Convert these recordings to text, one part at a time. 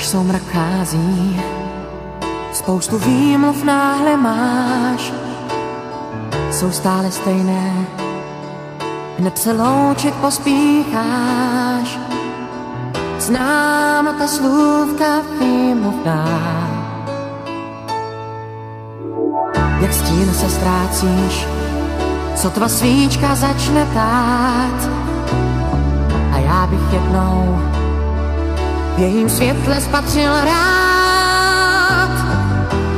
Když soumrak chází, spoustu výmluv náhle máš, jsou stále stejné, hned se loučit pospícháš. Znám ta slůvka výmluvná, jak stín se ztrácíš, sotva svíčka začne tát. A já bych jednou v jejím světle spatřil rád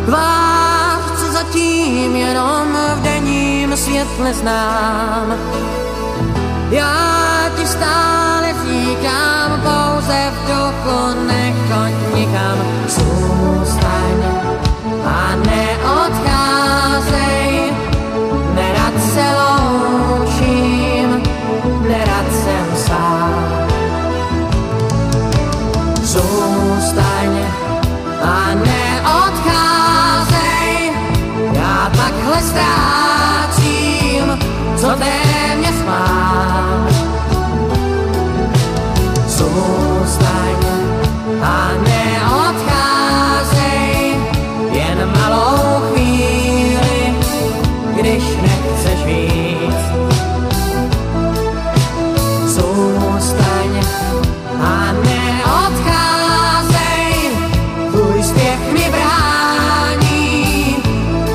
tvář, co zatím jenom v denním světle znám. Já ti stále říkám, pouze v duchu nechoď nikam. Zůstaň a neodcházej, nerad se loučím, nerad jsem sám. Zůstaň a neodcházej, já takhle ztrácím, co téměř mám. Zůstaň a neodcházej, jen malou chvíli, když nechceš víc. Zůstaň a neodcházej, tvůj spěch mi brání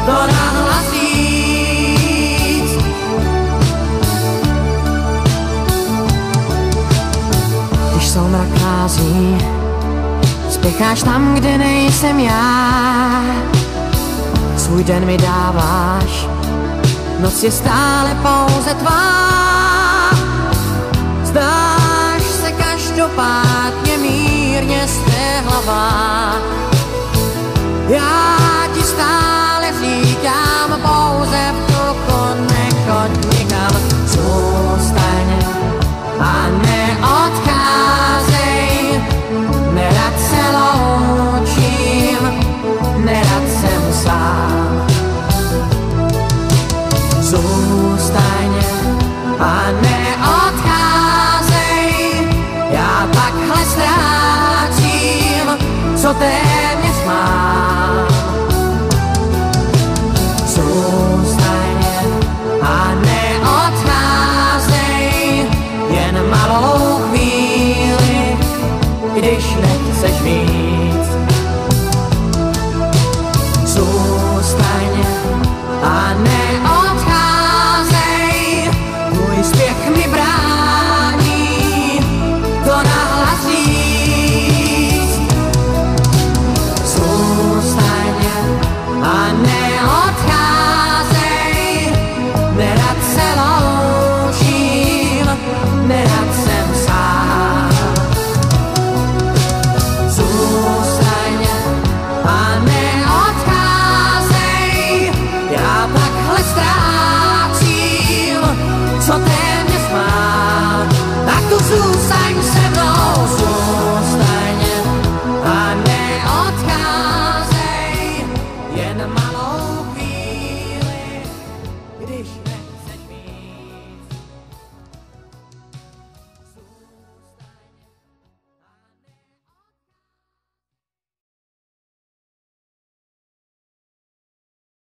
to nahlas říct. Když soumrak hází, spěcháš tam, kde nejsem já. Svůj den mi dáváš, noc je stále pouze tvá. Zdáš se každopádně mírně stehlavá. Já ti stále říkám, pouze v duchu nechoď nikam. Zůstaň a neodcházej, nerad se loučím, nerad jsem sám. Zůstaň a neodcházej, já takhle ztrácím, co téměř